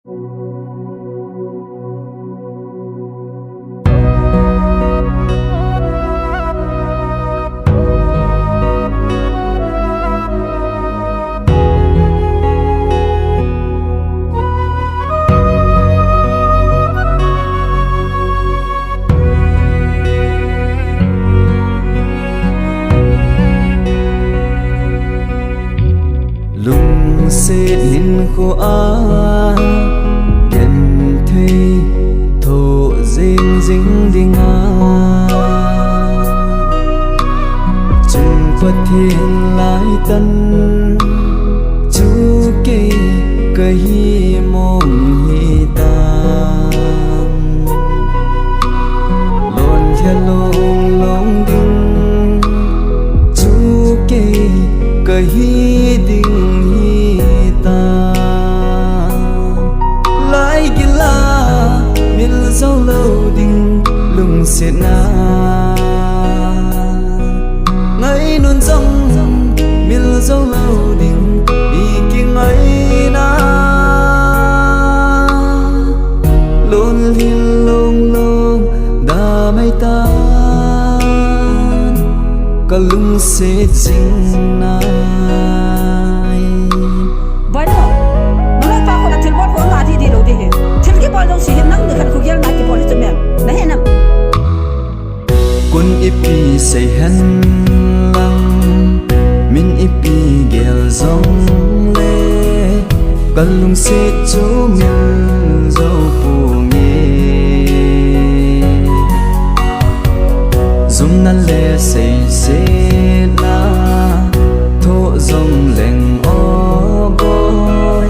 lung sẽ nín khô á đêm thi thổ dinh dính đi ngã chừng quật thiên lại tân chú kê cây mong hi tan lon thiên long long đinh chú kê cây đinh hi ta lại gila mil dấu lâu đinh lung sẽ na ngay luôn dòng mil dấu lâu đinh đi kia ngay na luôn liên long long đã mấy ta cả lung sẽ chính na quân ipi say hen lăng min ipi gel zong le kalung se chu min dâu pu nghe zum nan le say se na tho zong leng o boy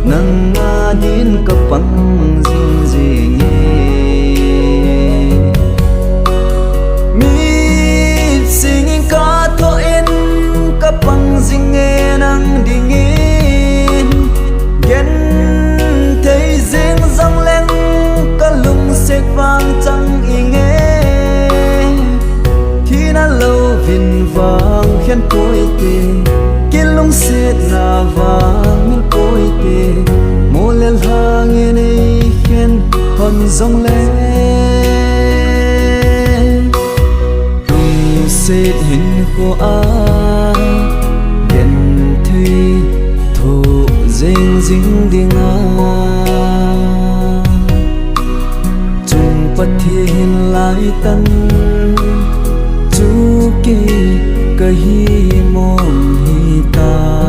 nang a din ka pang jing jing pang ding nghe nang đi nghe gen thấy riêng răng lên cả lung sẽ vang trăng y nghe khi na lâu vinh vang khen cối tê kia lung sẽ na vang min cối tê mô lên ha nghe này khen còn rong lên lung sẽ hình của dính đi ngã chung bất thiên lại tân chú kê cây mong hi ta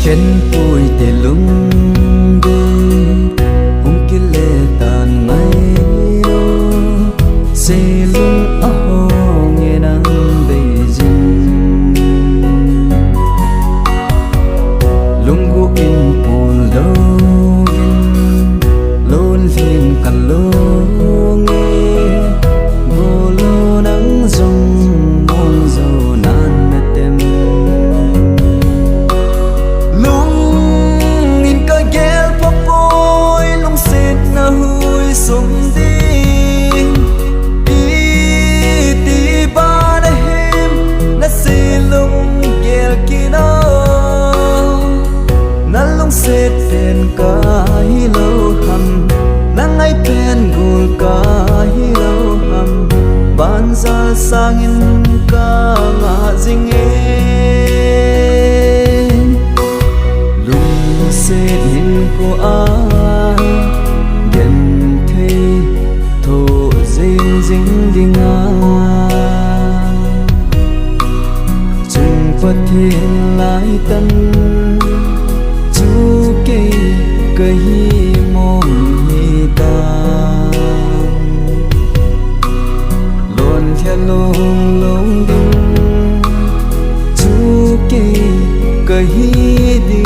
khen vui để lung đi hung kia lệ tàn ngay đâu xe lung ở hồ nghe nắng đầy dinh lung gu in buồn đâu in lôn phim cần lô nghe vô lô nắng rong mong dầu nan mệt tem sung đi ti ba na him na si lung gel kino na lung set pen ka hi lo ham na ngai pen gul ka hi lo ham ban za sangin ka nga jing e lung set hin ko a dính đi ngã chừng bất thiên lại tân chú kê cây mong hi ta luôn theo lông lông đinh chú kê cây đi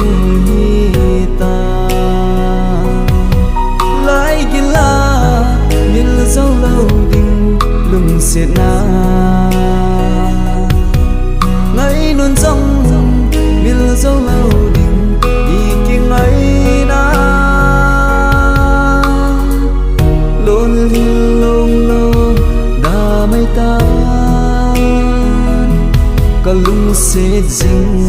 sẽ dính